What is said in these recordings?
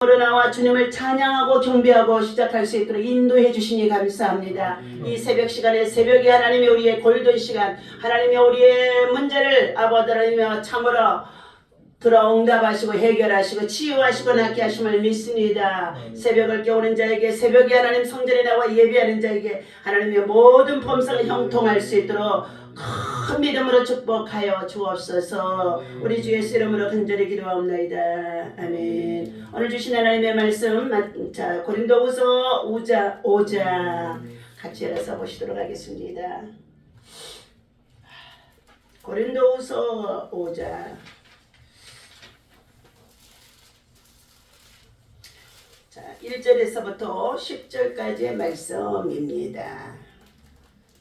으로 나와 주님을 찬양하고 경배하고 시작할 수 있도록 인도해 주시니 감사합니다. 이 새벽 시간에 새벽이 하나님의 우리의 골든 시간, 하나님의 우리의 문제를 아버지 하나님의 참으로 들어 응답하시고 해결하시고 치유하시고 낫게 하심을 믿습니다. 새벽을 깨우는 자에게, 새벽에 하나님 성전에 나와 예배하는 자에게 하나님의 모든 범사가 형통할 수 있도록 큰 믿음으로 축복하여 주옵소서. 우리 주 예수 이름으로 간절히 기도하옵나이다. 아멘. 오늘 주신 하나님의 말씀, 자 고린도후서 5장 같이 열어서 보시도록 하겠습니다. 고린도후서 5장. 자, 1절에서부터 10절까지의 말씀입니다.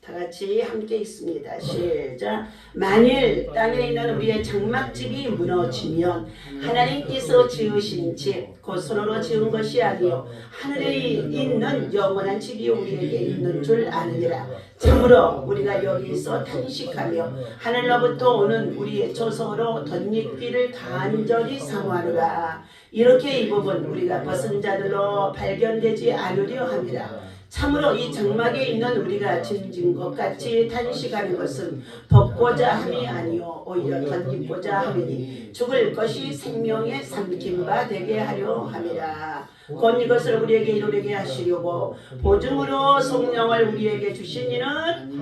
다 같이 함께 읽습니다. 시작. 만일 땅에 있는 우리의 장막집이 무너지면 하나님께서 지으신 집, 곧 손으로 지은 것이 아니요 하늘에 있는 영원한 집이 우리에게 있는 줄 아느니라. 참으로 우리가 여기서 탄식하며 하늘로부터 오는 우리의 조서로 덧입기를 간절히 사모하노라. 이렇게 이 부분 우리가 벗은 자들로 발견되지 않으려 함이라. 참으로 이 장막에 있는 우리가 짐진 것 같이 탄식하는 것은 벗고자 함이 아니요 오히려 덧입고자 함이니 죽을 것이 생명의 삼킨 바 되게 하려 함이라. 곧 이것을 우리에게 이루게 하시려고 보증으로 성령을 우리에게 주신 이는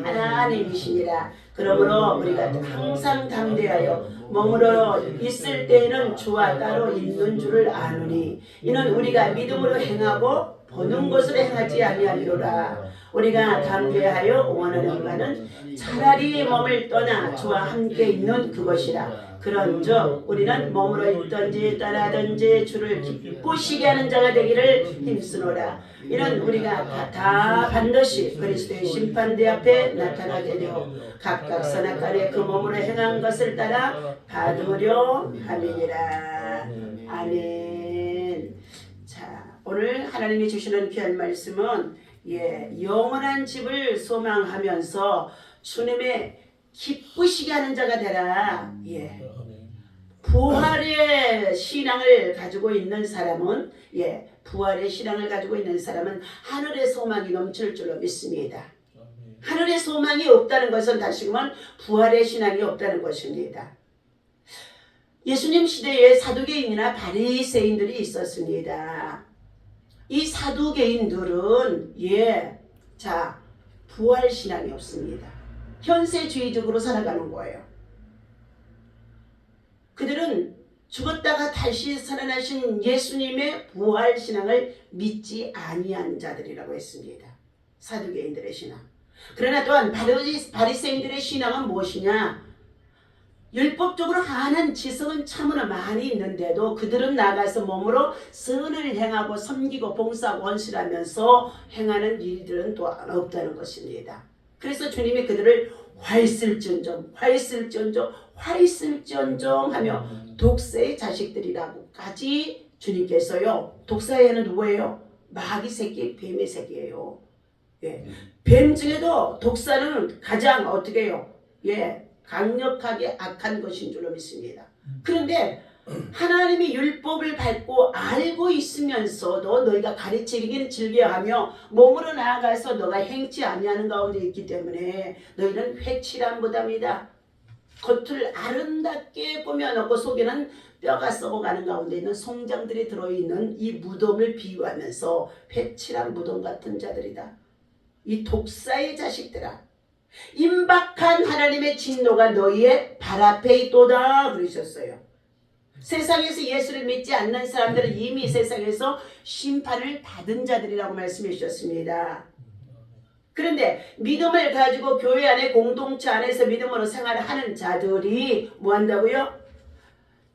하나님이시니라. 그러므로 우리가 항상 담대하여 몸으로 있을 때에는 주와 따로 있는 줄을 아노니 이는 우리가 믿음으로 행하고 보는 것으로 행하지 아니하리로라. 우리가 담대하여 원하는 바는 차라리 몸을 떠나 주와 함께 있는 그것이라. 그런즉 우리는 몸으로 있든지 떠나든지 주를 기쁘시게 하는 자가 되기를 힘쓰노라. 이는 우리가 다 반드시 그리스도의 심판대 앞에 나타나게 되어 각각 선악간에 그 몸으로 행한 것을 따라 받으려 함이니라. 아멘. 자, 오늘 하나님이 주시는 귀한 말씀은 영원한 집을 소망하면서 주님의 기쁘시게 하는 자가 되라. 부활의 신앙을 가지고 있는 사람은 부활의 신앙을 가지고 있는 사람은 하늘의 소망이 넘칠 줄로 믿습니다. 하늘의 소망이 없다는 것은 다시금 부활의 신앙이 없다는 것입니다. 예수님 시대에 사두개인이나 바리새인들이 있었습니다. 이 사두개인들은 부활 신앙이 없습니다. 현세주의적으로 살아가는 거예요. 그들은 죽었다가 다시 살아나신 예수님의 부활 신앙을 믿지 아니한 자들이라고 했습니다. 사두개인들의 신앙. 그러나 또한 바리새인들의 신앙은 무엇이냐? 율법적으로 하는 지성은 참으로 많이 있는데도 그들은 나가서 몸으로 선을 행하고 섬기고 봉사하고 헌신하면서 행하는 일들은 또한 없다는 것입니다. 그래서 주님이 그들을 화있을지언정 하며 독사의 자식들이라고까지 주님께서요. 독사의 애는 누구예요? 마귀 새끼, 뱀의 새끼예요. 뱀 중에도 독사는 가장 어떻게 해요? 강력하게 악한 것인 줄로 믿습니다. 그런데 하나님이 율법을 밟고 알고 있으면서도 너희가 가르치기는 즐겨하며 몸으로 나아가서 너가 행치 아니하는 가운데 있기 때문에 너희는 회칠한 무덤이다. 겉을 아름답게 꾸며놓고 속에는 뼈가 썩어가는 가운데 있는 송장들이 들어있는 이 무덤을 비유하면서 회칠한 무덤 같은 자들이다. 이 독사의 자식들아, 임박한 하나님의 진노가 너희의 발 앞에 있도다 그러셨어요. 세상에서 예수를 믿지 않는 사람들은 이미 세상에서 심판을 받은 자들이라고 말씀해 주셨습니다. 그런데 믿음을 가지고 교회 안에 공동체 안에서 믿음으로 생활하는 자들이 뭐 한다고요?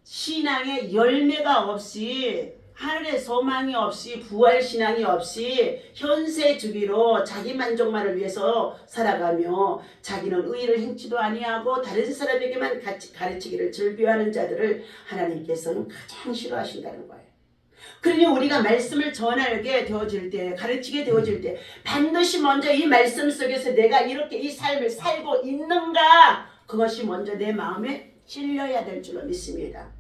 신앙의 열매가 없이, 하늘의 소망이 없이, 부활 신앙이 없이 현세 주기로 자기 만족만을 위해서 살아가며 자기는 의를 행치도 아니하고 다른 사람에게만 가르치기를 즐겨하는 자들을 하나님께서는 가장 싫어하신다는 거예요. 그러니 우리가 말씀을 전하게 되어질 때, 가르치게 되어질 때 반드시 먼저 이 말씀 속에서 내가 이렇게 이 삶을 살고 있는가, 그것이 먼저 내 마음에 찔려야 될 줄로 믿습니다.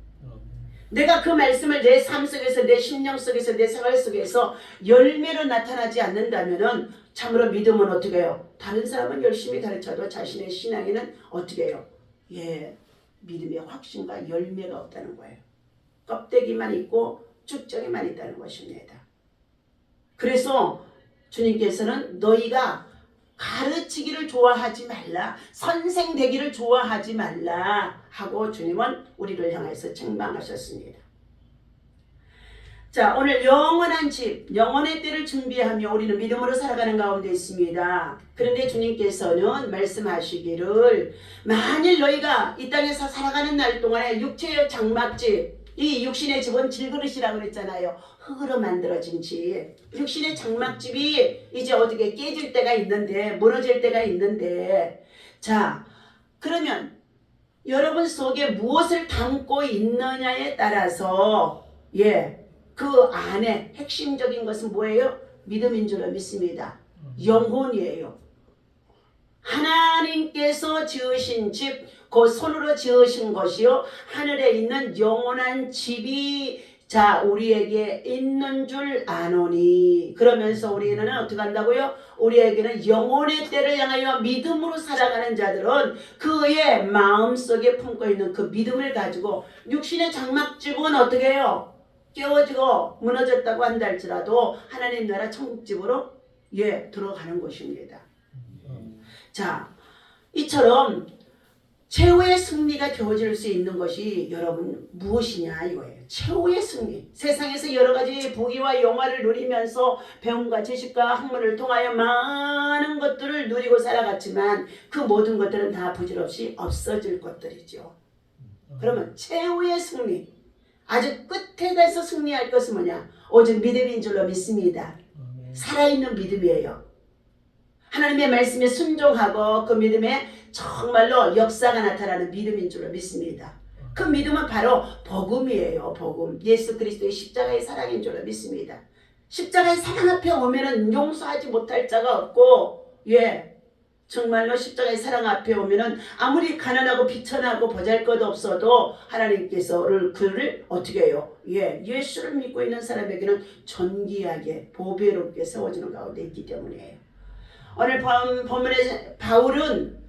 내가 그 말씀을 내 삶 속에서, 내 심령 속에서, 내 생활 속에서 열매로 나타나지 않는다면은 참으로 믿음은 어떻게 해요? 다른 사람은 열심히 가르쳐도 자신의 신앙에는 어떻게 해요? 예, 믿음의 확신과 열매가 없다는 거예요. 껍데기만 있고 쭉정이만 있다는 것입니다. 그래서 주님께서는 너희가 가르치기를 좋아하지 말라, 선생 되기를 좋아하지 말라 하고 주님은 우리를 향해서 책망하셨습니다. 자, 오늘 영원한 집, 영원의 때를 준비하며 우리는 믿음으로 살아가는 가운데 있습니다. 그런데 주님께서는 말씀하시기를 만일 너희가 이 땅에서 살아가는 날 동안에 육체의 장막집, 이 육신의 집은 질그릇이라고 그랬잖아요. 흙으로 만들어진 집. 육신의 장막집이 이제 어떻게 깨질 때가 있는데, 무너질 때가 있는데, 자, 그러면 여러분 속에 무엇을 담고 있느냐에 따라서 그 안에 핵심적인 것은 뭐예요? 믿음인 줄로 믿습니다. 영혼이에요. 하나님께서 지으신 집, 그 손으로 지으신 것이요 하늘에 있는 영원한 집이 자 우리에게 있는 줄 아노니. 그러면서 우리는 어떻게 한다고요? 우리에게는 영혼의 때를 향하여 믿음으로 살아가는 자들은 그의 마음속에 품고 있는 그 믿음을 가지고 육신의 장막집은 어떻게 해요? 깨어지고 무너졌다고 한다 할지라도 하나님 나라 천국집으로 들어가는 것입니다. 자, 이처럼 최후의 승리가 되어질 수 있는 것이 여러분 무엇이냐 이거예요. 최후의 승리. 세상에서 여러 가지 부귀와 영화를 누리면서 배움과 지식과 학문을 통하여 많은 것들을 누리고 살아갔지만 그 모든 것들은 다 부질없이 없어질 것들이죠. 그러면 최후의 승리, 아주 끝에 가서 승리할 것은 뭐냐? 오직 믿음인 줄로 믿습니다. 살아있는 믿음이에요. 하나님의 말씀에 순종하고 그 믿음에 정말로 역사가 나타나는 믿음인 줄로 믿습니다. 그 믿음은 바로 복음이에요. 복음. 예수 그리스도의 십자가의 사랑인 줄로 믿습니다. 십자가의 사랑 앞에 오면은 용서하지 못할 자가 없고 정말로 십자가의 사랑 앞에 오면은 아무리 가난하고 비천하고 보잘것 없어도 하나님께서를 그를 어떻게 해요? 예수를 믿고 있는 사람에게는 존귀하게 보배롭게 세워주는 가운데 있기 때문이에요. 오늘 본문에 바울은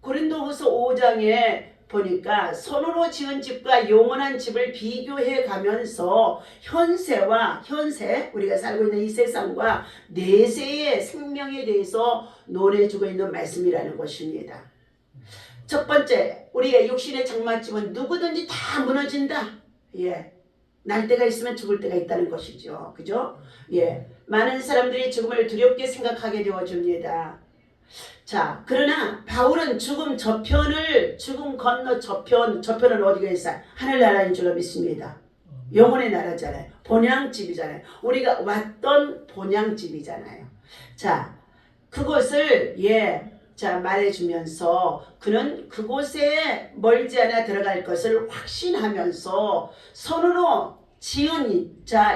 고린도후서 5장에 보니까 손으로 지은 집과 영원한 집을 비교해 가면서 현세 우리가 살고 있는 이 세상과 내세의 생명에 대해서 논해주고 있는 말씀이라는 것입니다. 첫 번째, 우리의 육신의 장막집은 누구든지 다 무너진다. 날 때가 있으면 죽을 때가 있다는 것이죠. 그죠? 많은 사람들이 죽음을 두렵게 생각하게 되어줍니다. 자, 그러나 바울은 죽음 건너 저편은 어디가 있어요? 하늘나라인 줄로 믿습니다. 영혼의 나라잖아요. 본향집이잖아요. 우리가 왔던 본향집이잖아요. 자, 그것을 말해주면서 그는 그곳에 멀지 않아 들어갈 것을 확신하면서 손으로 지은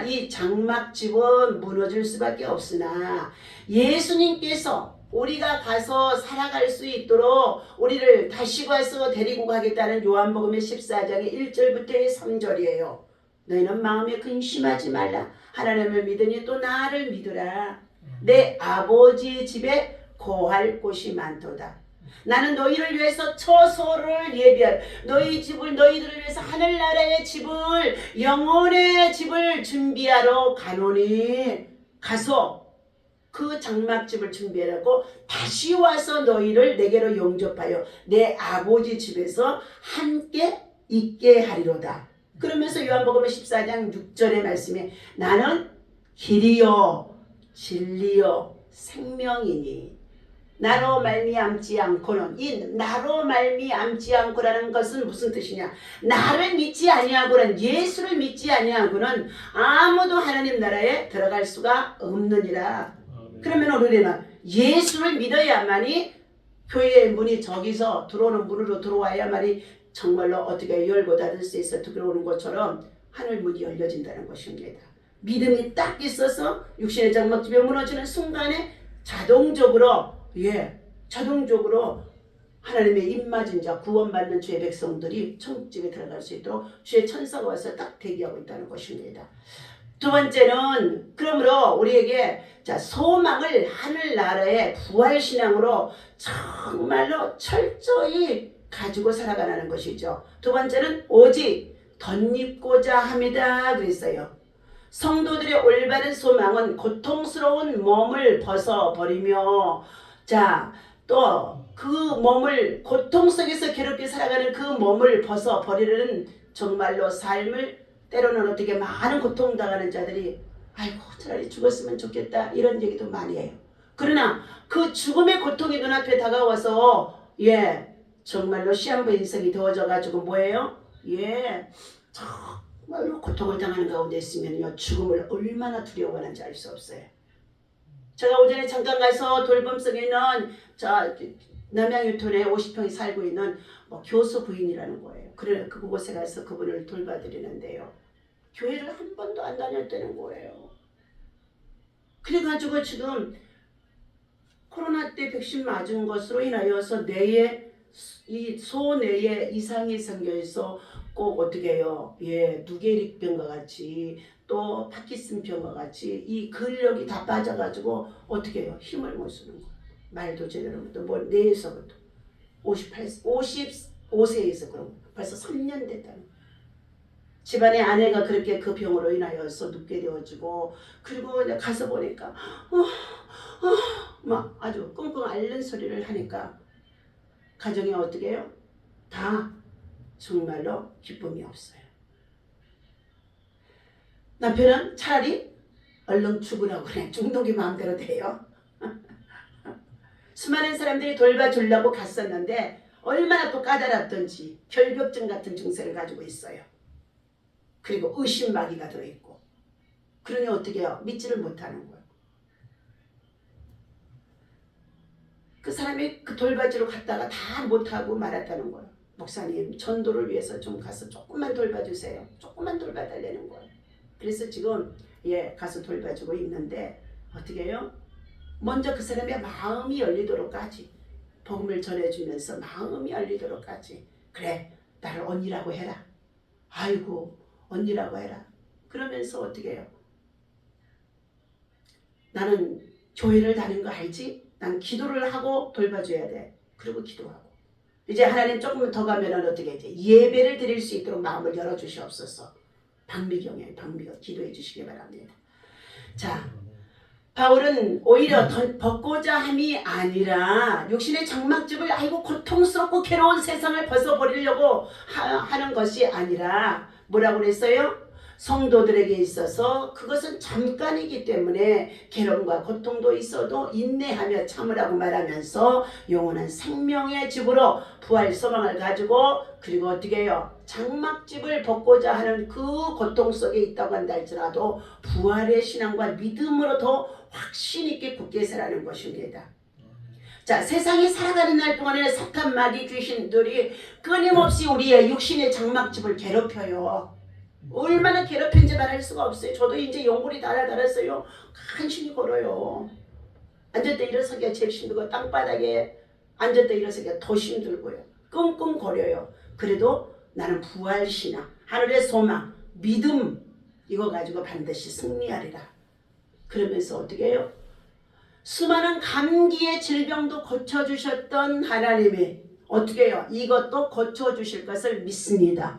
이 장막집은 무너질 수밖에 없으나 예수님께서 우리가 가서 살아갈 수 있도록 우리를 다시 가서 데리고 가겠다는 요한복음의 14장의 1절부터 3절이에요. 너희는 마음에 근심하지 말라. 하나님을 믿으니 또 나를 믿으라. 내 아버지의 집에 거할 곳이 많도다. 나는 너희를 위해서 처소를 예비할 너희들을 위해서 하늘나라의 집을 영혼의 집을 준비하러 가노니. 가서 그 장막집을 준비하고 다시 와서 너희를 내게로 영접하여 내 아버지 집에서 함께 있게 하리로다. 그러면서 요한복음 14장 6절의 말씀에 나는 길이요 진리요 생명이니 나로 말미암지 않고는, 이 나로 말미암지 않고라는 것은 무슨 뜻이냐? 나를 믿지 아니하고는, 예수를 믿지 아니하고는 아무도 하나님 나라에 들어갈 수가 없느니라. 그러면 우리는 예수를 믿어야만이 교회의 문이 저기서 들어오는 문으로 들어와야만이 정말로 어떻게 열고 닫을 수 있어 들어오는 것처럼 하늘 문이 열려진다는 것입니다. 믿음이 딱 있어서 육신의 장막집에 무너지는 순간에 자동적으로 하나님의 입맞은 자, 구원받는 주의 백성들이 천국집에 들어갈 수 있도록 주의 천사가 와서 딱 대기하고 있다는 것입니다. 두 번째는 그러므로 우리에게 자, 소망을 하늘나라의 부활신앙으로 정말로 철저히 가지고 살아가라는 것이죠. 두 번째는 오직 덧입고자 합니다 그랬어요. 성도들의 올바른 소망은 고통스러운 몸을 벗어버리며 자, 또 그 몸을 고통 속에서 괴롭게 살아가는 그 몸을 벗어버리려는 정말로 삶을 때로는 어떻게 많은 고통당하는 자들이 아이고 차라리 죽었으면 좋겠다 이런 얘기도 많이 해요. 그러나 그 죽음의 고통이 눈앞에 다가와서 정말로 시한부 인생이 되어져 가지고 뭐예요? 정말로 고통을 당하는 가운데 있으면요 죽음을 얼마나 두려워하는지 알 수 없어요. 제가 오전에 잠깐 가서 돌봄성에 있는 남양유톤에 50평이 살고 있는 교수 부인이라는 거예요. 그래 그곳에 가서 그분을 돌봐드리는데요. 교회를 한 번도 안 다녔다는 거예요. 그래가지고 지금 코로나 때 백신 맞은 것으로 인하여서 뇌에 이 소뇌에 이상이 생겨서 꼭 어떻게 해요? 누게릭병과 같이 또 파킨슨병과 같이 이 근력이 다 빠져가지고 어떻게 해요? 힘을 못 쓰는 거예요. 말도 제대로 못하고 뭐 뇌에서부터 55세에서 그런 거 벌써 3년 됐다는 거예요. 집안의 아내가 그렇게 그 병으로 인하여서 눕게 되어지고 그리고 가서 보니까 막 아주 끙끙 앓는 소리를 하니까 가정이 어떻게 해요? 다 정말로 기쁨이 없어요. 남편은 차라리 얼른 죽으라고 그래. 중독이 마음대로 돼요. 수많은 사람들이 돌봐주려고 갔었는데 얼마나 또 까다롭던지 결벽증 같은 증세를 가지고 있어요. 그리고 의심마귀가 들어있고 그러니 어떻게 해요? 믿지를 못하는 거예요. 그 사람이 그 돌봐주러 갔다가 다 못하고 말았다는 거예요. 목사님 전도를 위해서 좀 가서 조금만 돌봐주세요. 조금만 돌봐달라는 거예요. 그래서 지금 가서 돌봐주고 있는데 어떻게 해요? 먼저 그 사람의 마음이 열리도록까지 복음을 전해주면서 마음이 열리도록까지 그래 나를 언니라고 해라. 아이고 언니라고 해라. 그러면서 어떻게 해요? 나는 교회를 다니는 거 알지? 난 기도를 하고 돌봐줘야 돼. 그리고 기도하고 이제 하나님 조금 더 가면은 어떻게 이제 예배를 드릴 수 있도록 마음을 열어주시옵소서. 박미경에 박미경 기도해 주시기 바랍니다. 자, 바울은 오히려 벗고자 함이 아니라 육신의 장막집을 아이고 고통스럽고 괴로운 세상을 벗어버리려고 하는 것이 아니라 뭐라고 그랬어요? 성도들에게 있어서 그것은 잠깐이기 때문에 괴로움과 고통도 있어도 인내하며 참으라고 말하면서 영원한 생명의 집으로 부활 소망을 가지고 그리고 어떻게 해요? 장막집을 벗고자 하는 그 고통 속에 있다고 한다 할지라도 부활의 신앙과 믿음으로 더 확신 있게 굳게 살아가는 것입니다. 자, 세상에 살아가는 날 동안에 사탄 마귀 귀신들이 끊임없이 우리의 육신의 장막집을 괴롭혀요. 얼마나 괴롭힌지 말할 수가 없어요. 저도 이제 용골이 달았어요. 간신히 걸어요. 앉았다 일어서기가 제일 힘들고 땅바닥에 앉았다 일어서기가 더 힘들고요. 끙끙거려요. 그래도 나는 부활신앙, 하늘의 소망, 믿음 이거 가지고 반드시 승리하리라. 그러면서 어떻게 해요? 수많은 감기의 질병도 고쳐주셨던 하나님이 어떻게 해요? 이것도 고쳐주실 것을 믿습니다.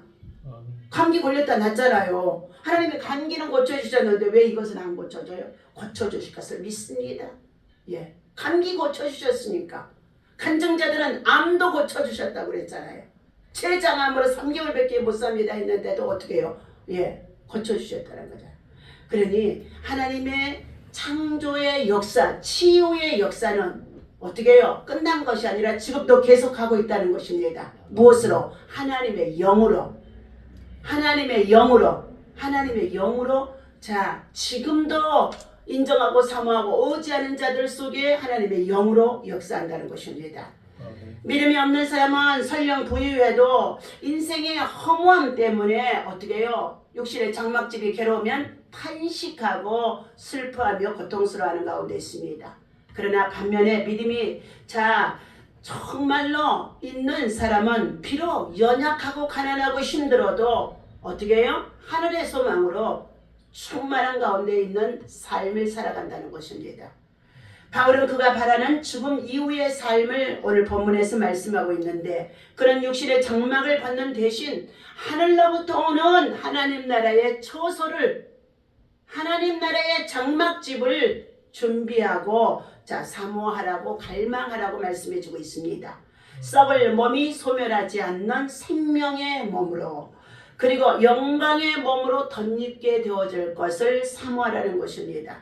감기 걸렸다 낫잖아요. 하나님이 감기는 고쳐주셨는데 왜 이것은 안 고쳐져요? 고쳐주실 것을 믿습니다. 감기 고쳐주셨으니까. 간증자들은 암도 고쳐주셨다고 그랬잖아요. 췌장암으로 3개월밖에 못 삽니다 했는데도 어떻게 해요? 고쳐주셨다는 거죠. 그러니 하나님의 창조의 역사, 치유의 역사는 어떻게 해요? 끝난 것이 아니라 지금도 계속하고 있다는 것입니다. 무엇으로? 하나님의 영으로. 하나님의 영으로 자 지금도 인정하고 사모하고 의지하는 자들 속에 하나님의 영으로 역사한다는 것입니다. 믿음이 없는 사람은 설령 부유해도 인생의 허무함 때문에 어떻게 해요? 육신의 장막집이 괴로우면 탄식하고 슬퍼하며 고통스러워하는 가운데 있습니다. 그러나 반면에 믿음이 정말로 있는 사람은 비록 연약하고 가난하고 힘들어도 어떻게 해요? 하늘의 소망으로 충만한 가운데 있는 삶을 살아간다는 것입니다. 바울은 그가 바라는 죽음 이후의 삶을 오늘 본문에서 말씀하고 있는데, 그런 육신의 장막을 받는 대신 하늘로부터 오는 하나님 나라의 처소를, 하나님 나라의 장막집을 준비하고 사모하라고 갈망하라고 말씀해 주고 있습니다. 썩을 몸이 소멸하지 않는 생명의 몸으로, 그리고 영광의 몸으로 덧입게 되어질 것을 사모하라는 것입니다.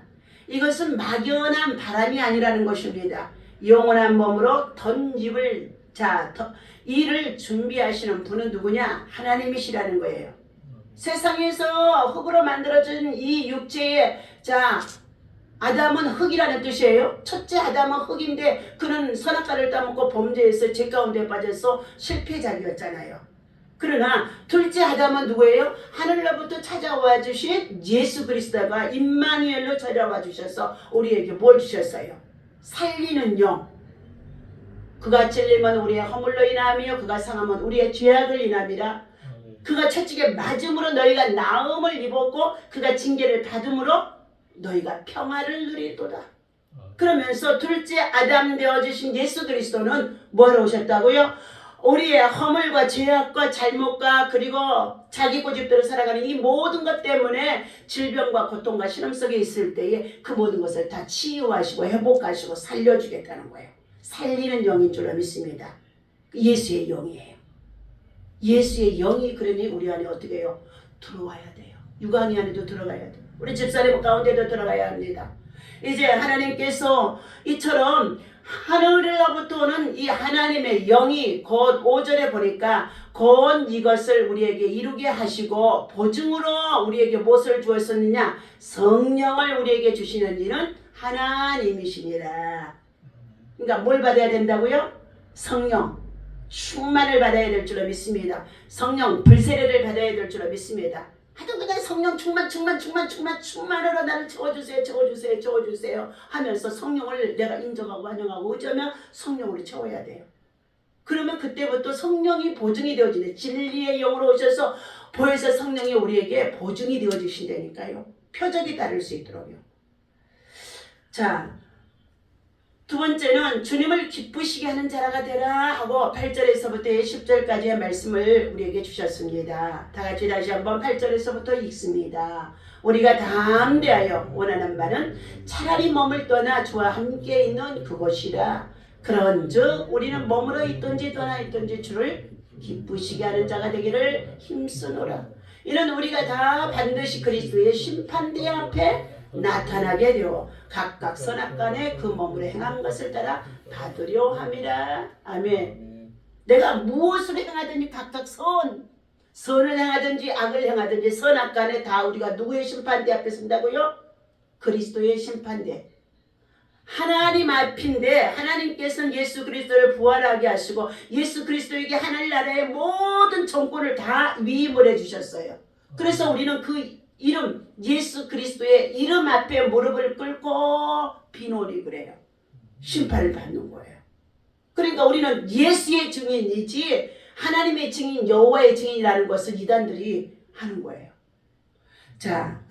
이것은 막연한 바람이 아니라는 것입니다. 영원한 몸으로 덧입을 이를 준비하시는 분은 누구냐? 하나님이시라는 거예요. 세상에서 흙으로 만들어진 이 육체의 아담은 흙이라는 뜻이에요. 첫째 아담은 흙인데 그는 선악과를 따먹고 범죄해서 죄 가운데 빠져서 실패자이었잖아요. 그러나 둘째 아담은 누구예요? 하늘로부터 찾아와 주신 예수 그리스도가 임마누엘로 찾아와 주셔서 우리에게 뭘 주셨어요? 살리는 영. 그가 찔림은 우리의 허물로 인하며 그가 상함은 우리의 죄악을 인함이라. 그가 채찍에 맞음으로 너희가 나음을 입었고 그가 징계를 받음으로 너희가 평화를 누리도다. 그러면서 둘째 아담 되어주신 예수 그리스도는 뭐하러 오셨다고요? 우리의 허물과 죄악과 잘못과 그리고 자기 고집대로 살아가는 이 모든 것 때문에 질병과 고통과 신음 속에 있을 때에 그 모든 것을 다 치유하시고 회복하시고 살려주겠다는 거예요. 살리는 영인 줄로 믿습니다. 예수의 영이에요. 예수의 영이 그러니 우리 안에 어떻게 해요? 들어와야 돼요. 유광이 안에도 들어가야 돼요. 우리 집사님 가운데도 들어가야 합니다. 이제 하나님께서 이처럼 하늘로부터 오는 이 하나님의 영이 곧 5절에 보니까 곧 이것을 우리에게 이루게 하시고 보증으로 우리에게 무엇을 주었었느냐? 성령을 우리에게 주시는 이는 하나님이시니라. 그러니까 뭘 받아야 된다고요? 성령 충만을 받아야 될 줄로 믿습니다. 성령 불세례를 받아야 될 줄로 믿습니다. 하여튼 그냥 성령 충만으로 나를 채워주세요 하면서 성령을 내가 인정하고 환영하고 어쩌면 성령으로 채워야 돼요. 그러면 그때부터 성령이 보증이 되어지네. 진리의 영으로 오셔서 보혜사 성령이 우리에게 보증이 되어주신다니까요. 표적이 따를 수 있도록요. 자, 두 번째는 주님을 기쁘시게 하는 자라가 되라 하고 8절에서부터 10절까지의 말씀을 우리에게 주셨습니다. 다 같이 다시 한번 8절에서부터 읽습니다. 우리가 담대하여 원하는 바는 차라리 몸을 떠나 주와 함께 있는 그곳이라. 그런즉 우리는 몸으로 있든지 떠나 있든지 주를 기쁘시게 하는 자가 되기를 힘쓰노라. 이는 우리가 다 반드시 그리스도의 심판대 앞에 나타나게 되어 각각 선악간에 그 몸으로 행한 것을 따라 받으려 함이라. 아멘. 내가 무엇을 행하든지 각각 선을 행하든지 악을 행하든지 선악간에 다 우리가 누구의 심판대 앞에 선다고요? 그리스도의 심판대. 하나님 앞인데 하나님께서는 예수 그리스도를 부활하게 하시고 예수 그리스도에게 하늘나라의 모든 정권을 다 위임을 해주셨어요. 그래서 우리는 그 이름 예수 그리스도의 이름 앞에 무릎을 꿇고 비노리 그래요. 심판을 받는 거예요. 그러니까 우리는 예수의 증인이지 하나님의 증인 여호와의 증인이라는 것을 이단들이 하는 거예요. 자,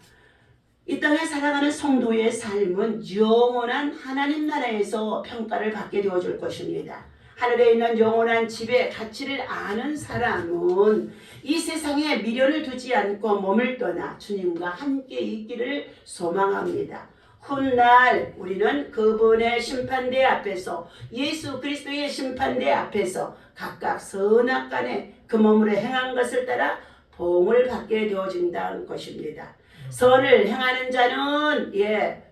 이 땅에 살아가는 성도의 삶은 영원한 하나님 나라에서 평가를 받게 되어줄 것입니다. 하늘에 있는 영원한 집의 가치를 아는 사람은 이 세상에 미련을 두지 않고 몸을 떠나 주님과 함께 있기를 소망합니다. 훗날 우리는 그분의 심판대 앞에서 예수 그리스도의 심판대 앞에서 각각 선악간에 그 몸으로 행한 것을 따라 보응을 받게 되어진다는 것입니다. 선을 행하는 자는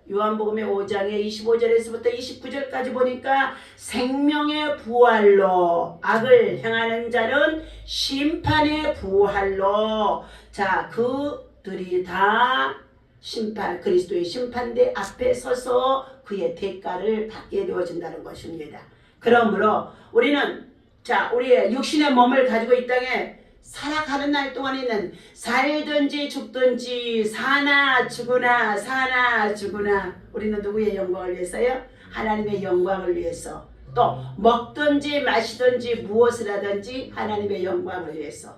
요한복음의 5장의 25절에서부터 29절까지 보니까 생명의 부활로, 악을 행하는 자는 심판의 부활로. 자, 그들이 다 그리스도의 심판대 앞에 서서 그의 대가를 받게 되어진다는 것입니다. 그러므로 우리는 우리의 육신의 몸을 가지고 이 땅에 살아가는 날 동안에는 살든지 죽든지 사나 죽으나 우리는 누구의 영광을 위해서요? 하나님의 영광을 위해서 또 먹든지 마시든지 무엇을 하든지 하나님의 영광을 위해서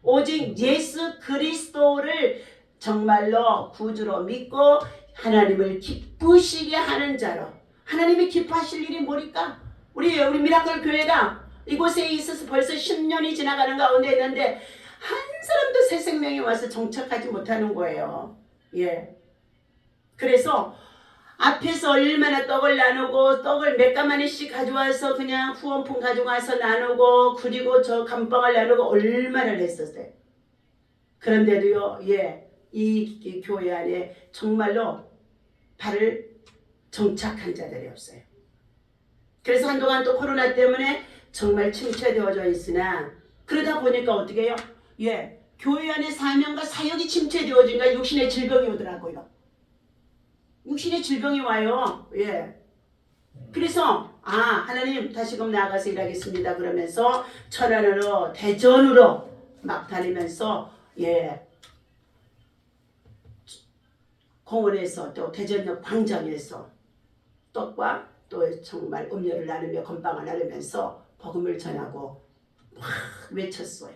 오직 예수 그리스도를 정말로 구주로 믿고 하나님을 기쁘시게 하는 자로 하나님이 기뻐하실 일이 뭐니까? 우리 미라클 교회가 이곳에 있어서 벌써 10년이 지나가는 가운데 있는데 한 사람도 새 생명이 와서 정착하지 못하는 거예요. 예. 그래서 앞에서 얼마나 떡을 나누고 떡을 몇 가마니씩 가져와서 그냥 후원품 가져와서 나누고 그리고 저 감방을 나누고 얼마나 했었어요. 그런데도요, 예, 이 교회 안에 정말로 발을 정착한 자들이 없어요. 그래서 한동안 또 코로나 때문에 정말 침체되어져 있으나 그러다 보니까 어떻게 해요? 예, 교회 안에 사명과 사역이 침체되어지니까 육신의 질병이 오더라고요. 육신의 질병이 와요. 예. 그래서 하나님 다시금 나아가서 일하겠습니다. 그러면서 천안으로 대전으로 막 다니면서 예 공원에서 또 대전역 광장에서 떡과 또 정말 음료를 나누며 건빵을 나누면서 복음을 전하고 막 외쳤어요.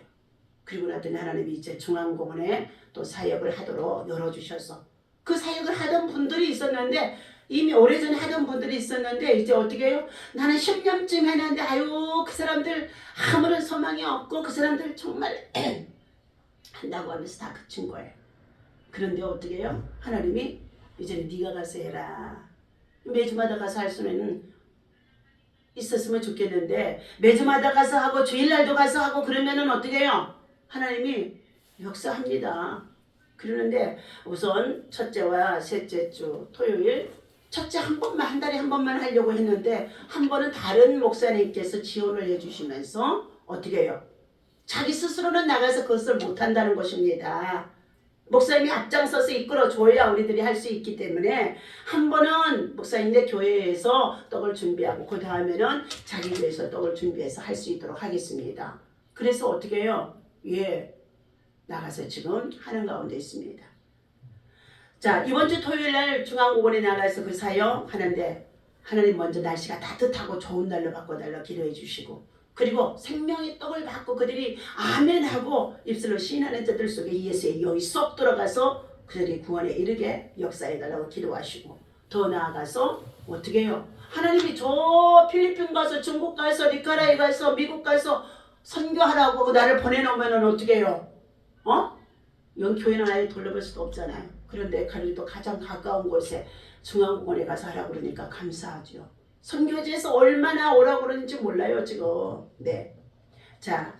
그리고 나더니 하나님이 이제 중앙공원에 또 사역을 하도록 열어주셔서 그 사역을 하던 분들이 있었는데 이미 오래전에 하던 분들이 있었는데 이제 어떻게 해요? 나는 10년쯤 했는데 아유 그 사람들 아무런 소망이 없고 그 사람들 정말 한다고 하면서 다 그친 거예요. 그런데 어떻게 해요? 하나님이 이제는 네가 가서 해라. 매주마다 가서 할 수는 있었으면 좋겠는데 매주마다 가서 하고 주일날도 가서 하고 그러면은 어떻게 해요? 하나님이 역사합니다. 그러는데 우선 첫째와 셋째 주 토요일 첫째 한 번만 한 달에 한 번만 하려고 했는데 한 번은 다른 목사님께서 지원을 해주시면서 어떻게 해요? 자기 스스로는 나가서 그것을 못한다는 것입니다. 목사님이 앞장서서 이끌어줘야 우리들이 할 수 있기 때문에 한 번은 목사님네 교회에서 떡을 준비하고 그 다음에는 자기 교회에서 떡을 준비해서 할 수 있도록 하겠습니다. 그래서 어떻게 해요? 예, 나가서 지금 하는 가운데 있습니다. 자, 이번 주 토요일 날 중앙공원에 나가서 그 사역 하는데 하나님 먼저 날씨가 따뜻하고 좋은 날로 바꿔달라 기도해 주시고 그리고 생명의 떡을 받고 그들이 아멘하고 입술로 시인하는 자들 속에 예수의 영이 쏙 들어가서 그들이 구원에 이르게 역사해달라고 기도하시고 더 나아가서 어떻게 해요? 하나님이 저 필리핀 가서 중국 가서 니카라에 가서 미국 가서 선교하라고 나를 보내놓으면 어떻게 해요? 영교회는 아예 돌려볼 수도 없잖아요. 그런데 그래도 가장 가까운 곳에 중앙공원에 가서 하라고 그러니까 감사하죠. 선교지에서 얼마나 오라고 그러는지 몰라요 지금. 네. 자,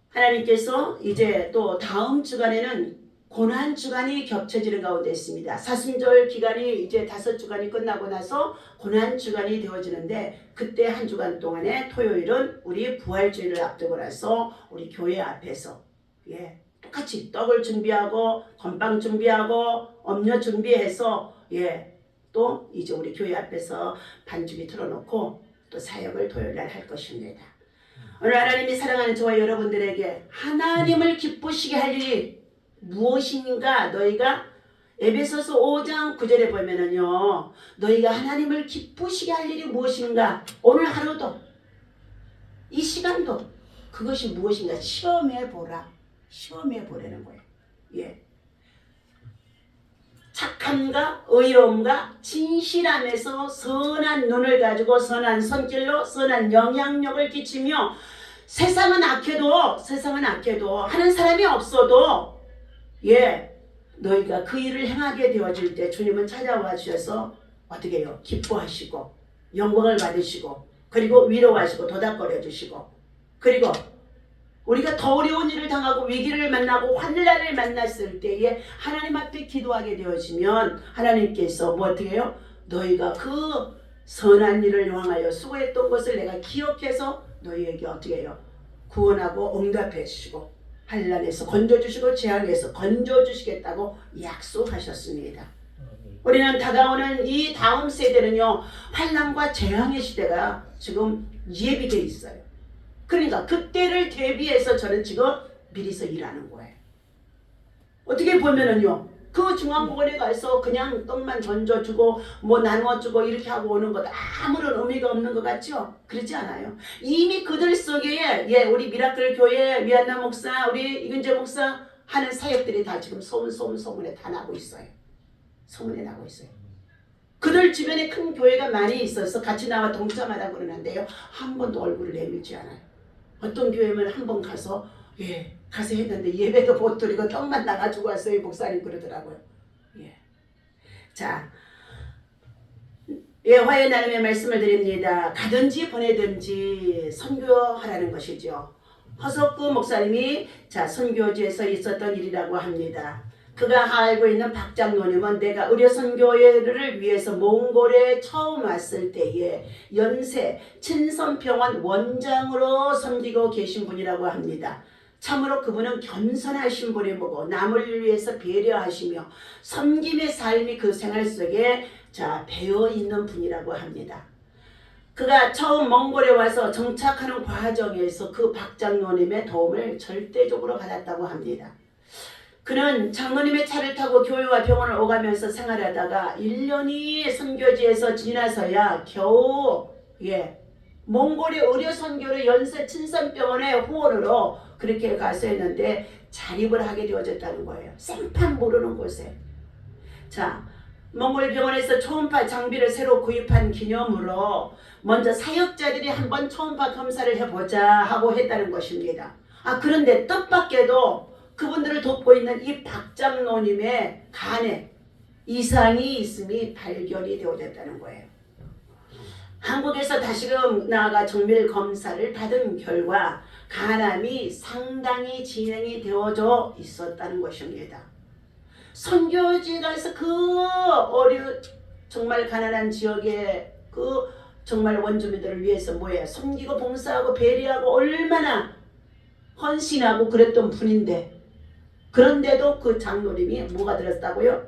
하나님께서 이제 또 다음 주간에는 고난 주간이 겹쳐지는 가운데 있습니다. 사순절 기간이 이제 5주간이 끝나고 나서 고난 주간이 되어지는데 그때 한 주간 동안에 토요일은 우리 부활주일을 앞두고 나서 우리 교회 앞에서 예 똑같이 떡을 준비하고 건빵 준비하고 음료 준비해서 예 또 이제 우리 교회 앞에서 반주기 틀어놓고 또 사역을 토요일날 할 것입니다. 오늘 하나님이 사랑하는 저와 여러분들에게 하나님을 기쁘시게 할 일이 무엇인가 너희가 에베소서 5장 9절에 보면은요 너희가 하나님을 기쁘시게 할 일이 무엇인가 오늘 하루도 이 시간도 그것이 무엇인가 시험해보라. 시험해보라는 거예요. 예. 착함과 의로움과 진실함에서 선한 눈을 가지고 선한 손길로 선한 영향력을 끼치며 세상은 악해도 하는 사람이 없어도 예 너희가 그 일을 행하게 되어질 때 주님은 찾아와 주셔서 어떻게 해요? 기뻐하시고 영광을 받으시고 그리고 위로하시고 도닥거려 주시고 그리고 우리가 더 어려운 일을 당하고 위기를 만나고 환난을 만났을 때에 하나님 앞에 기도하게 되어지면 하나님께서 뭐 어떻게 해요? 너희가 그 선한 일을 향하여 수고했던 것을 내가 기억해서 너희에게 어떻게 해요? 구원하고 응답해 주시고 환난에서 건져주시고 재앙에서 건져주시겠다고 약속하셨습니다. 우리는 다가오는 이 다음 세대는요 환난과 재앙의 시대가 지금 예비되어 있어요. 그러니까 그때를 대비해서 저는 지금 미리서 일하는 거예요. 어떻게 보면은요 그 중앙공원에 가서 그냥 떡만 던져주고 뭐 나누어주고 이렇게 하고 오는 것 아무런 의미가 없는 것 같죠? 그렇지 않아요. 이미 그들 속에 우리 미라클 교회 미안나 목사 우리 이근재 목사 하는 사역들이 다 지금 소문에 다 나고 있어요. 소문에 나고 있어요. 그들 주변에 큰 교회가 많이 있어서 같이 나와 동참하라고 그러는데요. 한 번도 얼굴을 내밀지 않아요. 어떤 교회면 한 번 가서 가서 했는데 예배도 못 드리고 떡만 나가지고 왔어요. 목사님 그러더라고요. 자, 화요일 나눔의 말씀을 드립니다. 가든지 보내든지 선교하라는 것이죠. 허석구 목사님이 선교지에서 있었던 일이라고 합니다. 그가 알고 있는 박 장로님은 내가 의료 선교회를 위해서 몽골에 처음 왔을 때에 연세 친선병원 원장으로 섬기고 계신 분이라고 합니다. 참으로 그분은 겸손하신 분이고 남을 위해서 배려하시며 섬김의 삶이 그 생활 속에 배어 있는 분이라고 합니다. 그가 처음 몽골에 와서 정착하는 과정에서 그 박 장로님의 도움을 절대적으로 받았다고 합니다. 그는 장로님의 차를 타고 교회와 병원을 오가면서 생활하다가 1년이 선교지에서 지나서야 겨우 몽골의 의료 선교를 연세 친선병원의 후원으로 그렇게 가서 했는데 자립을 하게 되어졌다는 거예요. 생판 모르는 곳에. 몽골 병원에서 초음파 장비를 새로 구입한 기념으로 먼저 사역자들이 한번 초음파 검사를 해보자 하고 했다는 것입니다. 그런데 뜻밖에도 그분들을 돕고 있는 이 박 장로님의 간에 이상이 있음이 발견이 되어졌다는 거예요. 한국에서 다시금 나아가 정밀 검사를 받은 결과 간암이 상당히 진행이 되어져 있었다는 것입니다. 선교지 가서 그 정말 가난한 지역의 그 정말 원주민들을 위해서 섬기고 봉사하고 배려하고 얼마나 헌신하고 그랬던 분인데 그런데도 그 장로님이 뭐가 들었다고요?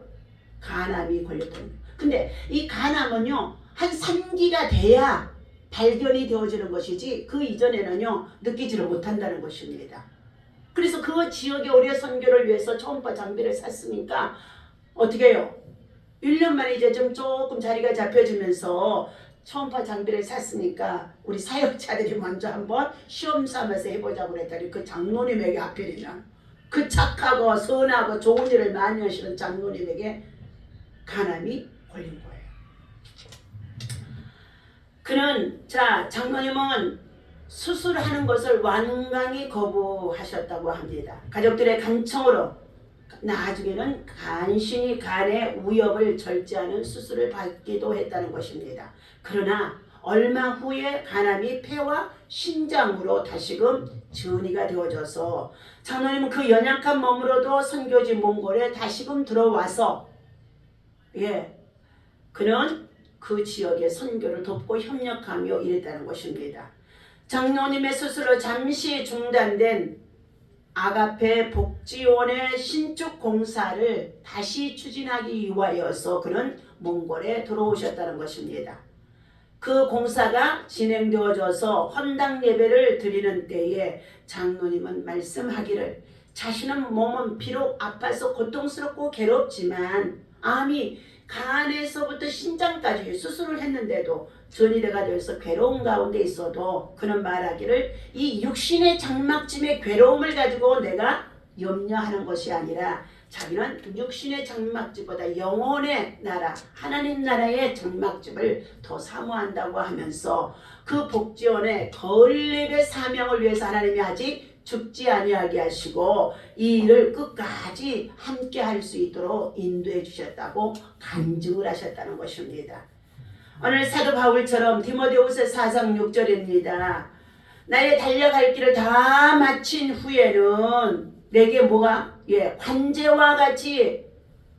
간암이 걸렸던 거예요. 근데 이 간암은요 한 3기가 돼야 발견이 되어지는 것이지 그 이전에는요 느끼지를 못한다는 것입니다. 그래서 그 지역의 의료 선교를 위해서 초음파 장비를 샀으니까 어떻게 해요? 1년 만에 이제 조금 자리가 잡혀지면서 초음파 장비를 샀으니까 우리 사역자들이 먼저 한번 시험 삼아서 해보자고 그랬더니 그 장로님에게 하필이면 그 착하고 선하고 좋은 일을 많이 하시는 장로님에게 간암이 걸린 거예요. 그는 장로님은 수술하는 것을 완강히 거부하셨다고 합니다. 가족들의 간청으로 나중에는 간신히 간의 위협을 절제하는 수술을 받기도 했다는 것입니다. 그러나 얼마 후에 간암이 폐와 신장으로 다시금 전이가 되어져서 장로님은 그 연약한 몸으로도 선교지 몽골에 다시금 들어와서 그는 그 지역의 선교를 돕고 협력하며 일했다는 것입니다. 장로님의 수술로 잠시 중단된 아가페 복지원의 신축 공사를 다시 추진하기 위하여서 그는 몽골에 들어오셨다는 것입니다. 그 공사가 진행되어져서 헌당 예배를 드리는 때에 장로님은 말씀하기를 자신은 몸은 비록 아파서 고통스럽고 괴롭지만 암이 간에서부터 신장까지 수술을 했는데도 전이대가 되어서 괴로운 가운데 있어도 그는 말하기를 이 육신의 장막짐의 괴로움을 가지고 내가 염려하는 것이 아니라 자기는 육신의 장막집보다 영혼의 나라 하나님 나라의 장막집을 더 사모한다고 하면서 그 복지원의 건립의 사명을 위해서 하나님이 아직 죽지 아니하게 하시고 이 일을 끝까지 함께 할 수 있도록 인도해 주셨다고 간증을 하셨다는 것입니다. 오늘 사도 바울처럼 디모데후서 4장 6절입니다. 나의 달려갈 길을 다 마친 후에는 내게 뭐가? 관제와 같이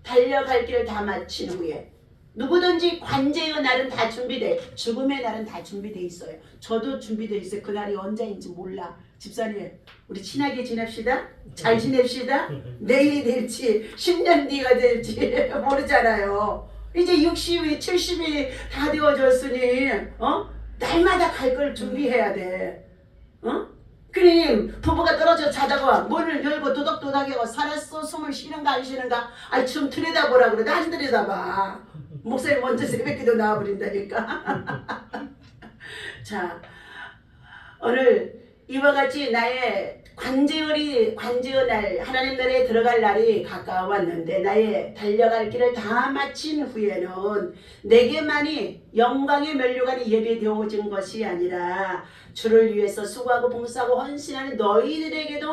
달려갈 길을 다 마친 후에 누구든지 관제의 날은 다 준비돼. 죽음의 날은 다 준비돼 있어요. 저도 준비돼 있어요. 그 날이 언제인지 몰라. 집사님 우리 친하게 지냅시다. 잘 지냅시다. 내일이 될지 10년 뒤가 될지 모르잖아요. 이제 60이 70이 다 되어졌으니 날마다 갈 걸 준비해야 돼. 그래 부부가 떨어져 자다가 문을 열고 도덕도덕하고 살았어 숨을 쉬는가 안 쉬는가 아이 좀 들여다보라 그래 안 들여다봐 목사님 먼저 새벽기도 나와버린다니까 자 오늘 이와 같이 나의 관제의 날 하나님 나라에 들어갈 날이 가까워왔는데 나의 달려갈 길을 다 마친 후에는 내게만이 영광의 면류관이 예배되어진 것이 아니라 주를 위해서 수고하고 봉사하고 헌신하는 너희들에게도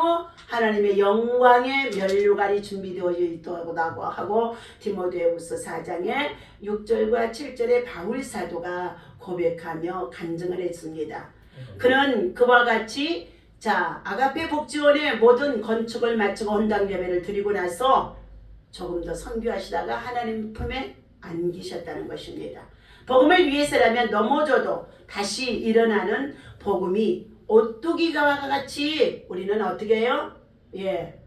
하나님의 영광의 면류관이 준비되어져 있다고 하고 디모데후서 4장의 6절과 7절에 바울 사도가 고백하며 간증을 했습니다. 그는 그와 같이 자 아가페 복지원의 모든 건축을 마치고 헌당 예배를 드리고 나서 조금 더 선교하시다가 하나님 품에 안기셨다는 것입니다. 복음을 위해서라면 넘어져도 다시 일어나는 복음이 오뚜기와 같이 우리는 어떻게 해요? 예,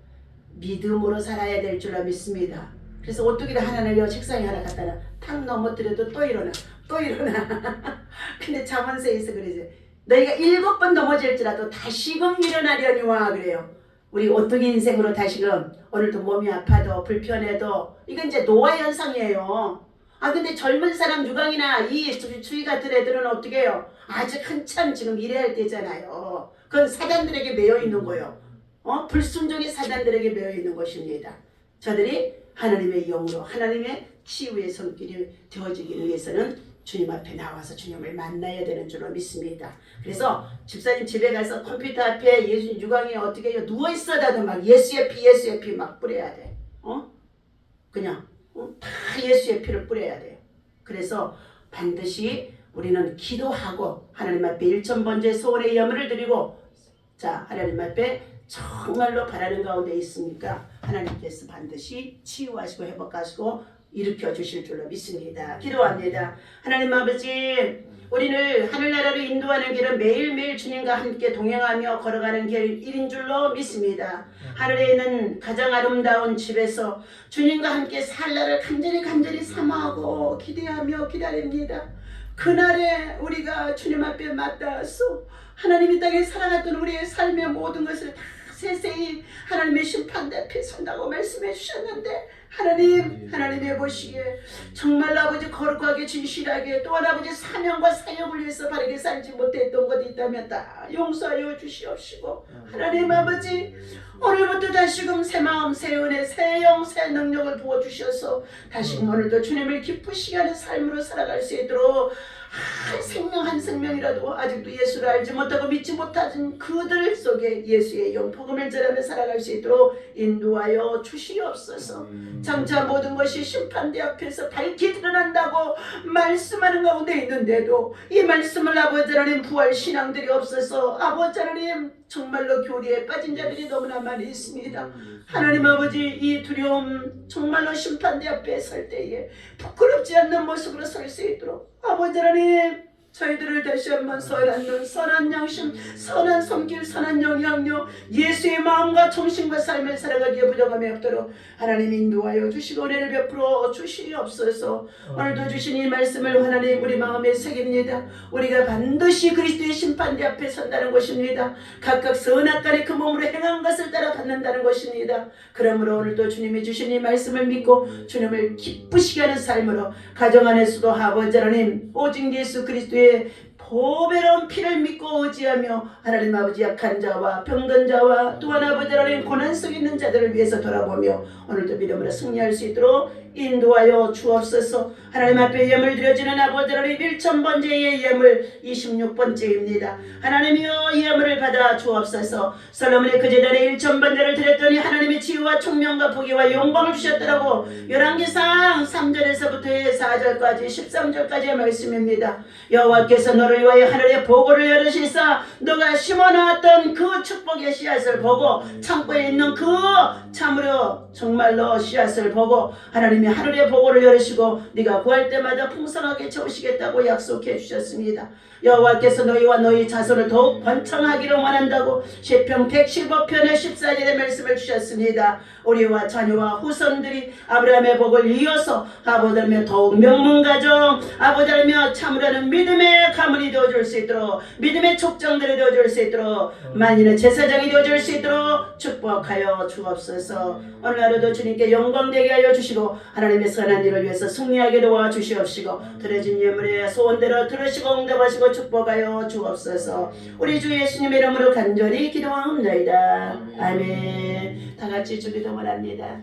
믿음으로 살아야 될 줄로 믿습니다. 그래서 오뚜기를 하나 날려 책상에 하나 갖다 놔. 탁 넘어뜨려도 또 일어나. 또 일어나. 근데 잠언서에서 그러지. 너희가 7번 넘어질지라도 다시금 일어나려니와 그래요. 우리 오뚜기 인생으로 다시금 오늘도 몸이 아파도 불편해도 이건 이제 노화 현상이에요. 아 근데 젊은 사람 유강이나 이 주위 같은 애들은 어떻게 해요? 아직 한참 지금 일해야 할 때잖아요. 그건 사단들에게 매여 있는 거예요. 불순종의 사단들에게 매여 있는 것입니다. 저들이 하나님의 영으로 하나님의 치유의 손길이 되어지기 위해서는 주님 앞에 나와서 주님을 만나야 되는 줄로 믿습니다. 그래서 집사님 집에 가서 컴퓨터 앞에 예수 유광이 어떻게 해요? 누워있어다도 막 예수의 피 막 뿌려야 돼. 그냥 다 예수의 피를 뿌려야 돼요. 그래서 반드시 우리는 기도하고 하나님 앞에 일천번째 소원의 예물을 드리고 자 하나님 앞에 정말로 바라는 가운데 있으니까 하나님께서 반드시 치유하시고 회복하시고 일으켜 주실 줄로 믿습니다. 기도합니다. 하나님 아버지 우리를 하늘나라로 인도하는 길은 매일매일 주님과 함께 동행하며 걸어가는 길인 줄로 믿습니다. 하늘에 있는 가장 아름다운 집에서 주님과 함께 살 날을 간절히 사모하고 기대하며 기다립니다. 그날에 우리가 주님 앞에 맞닿아서 하나님이 땅에 살아갔던 우리의 삶의 모든 것을 다 세세히 하나님의 심판 앞에 선다고 말씀해 주셨는데 하나님의 보시기에 정말 아버지 거룩하게 진실하게 또한 아버지 사명과 사역을 위해서 바르게 살지 못했던 것이 있다면 다 용서하여 주시옵시고 하나님 아버지 오늘부터 다시금 새 마음 새 은혜 새 영 새 능력을 부어주셔서 다시금 오늘도 주님을 기쁘시게 하는 삶으로 살아갈 수 있도록 한 생명 한 생명이라도 아직도 예수를 알지 못하고 믿지 못하는 그들 속에 예수의 영 복음을 전하며 살아갈 수 있도록 인도하여 주시옵소서. 장차 모든 것이 심판대 앞에서 밝히 드러난다고 말씀하는 가운데 있는데도 이 말씀을 아버지 하나님 부활 신앙들이 없어서 아버지 하나님 정말로 교리에 빠진 자들이 너무나 많이 있습니다. 하나님 아버지 이 두려움 정말로 심판대 앞에 설 때에 부끄럽지 않는 모습으로 설 수 있도록 아버지 하나님 저희들을 다시 한번 선한 눈, 선한 양심, 선한 손길, 선한 영향력 예수의 마음과 정신과 삶을 살아가기에 부정함이 없도록 하나님 인도하여 주시고 은혜를 베풀어 주시옵소서. 오늘도 주신 이 말씀을 하나님 우리 마음에 새깁니다. 우리가 반드시 그리스도의 심판대 앞에 선다는 것입니다. 각각 선악간에 그 몸으로 행한 것을 따라 받는다는 것입니다. 그러므로 오늘도 주님이 주신 이 말씀을 믿고 주님을 기쁘시게 하는 삶으로 가정 안에서도 아버지 하나님 오직 예수 그리스도의 보배로운 피를 믿고 의지하며 하나님 아버지 약한 자와 병든 자와 또한 아버지 하나님 고난 속에 있는 자들을 위해서 돌아보며 오늘도 믿음으로 승리할 수 있도록 인도하여 주옵소서. 하나님 앞에 예물 드려지는 아버지 하나님 1000번째의 예물 26번째입니다. 하나님이여 예물을 받아 주옵소서. 솔로몬의 그 제단에 1000번째를 드렸더니 하나님의 지혜와 총명과 보기와 영광을 주셨더라고. 열왕기상 3절에서부터 4절까지 13절까지의 말씀입니다. 여호와께서 너를 위하여 하늘의 보고를 열으시사 너가 심어놨던 그 축복의 씨앗을 보고 창고에 있는 그 참으로 정말로 씨앗을 보고 하나님이 하늘의 보고를 열으시고 네가 구할 때마다 풍성하게 채우시겠다고 약속해 주셨습니다. 여호와께서 너희와 너희 자손을 더욱 번창하기를 원한다고 시편 115편의 14절의 말씀을 주셨습니다. 우리와 자녀와 후손들이 아브라함의 복을 이어서 아버지의 하나님여 더욱 명문가정 아버지 하나님여 참으라는 믿음의 가문이 되어줄 수 있도록 믿음의 족장들이 되어줄 수 있도록 만일은 제사장이 되어줄 수 있도록 축복하여 주옵소서. 오늘 하루도 주님께 영광되게 하여 주시고 하나님의 선한 일을 위해서 승리하게 도와주시옵시고 드려진 예물의 소원대로 들으시고 응답하시고 축복하여 주옵소서. 우리 주 예수님의 이름으로 간절히 기도하옵나이다. 아멘. 다 같이 주기도 원합니다.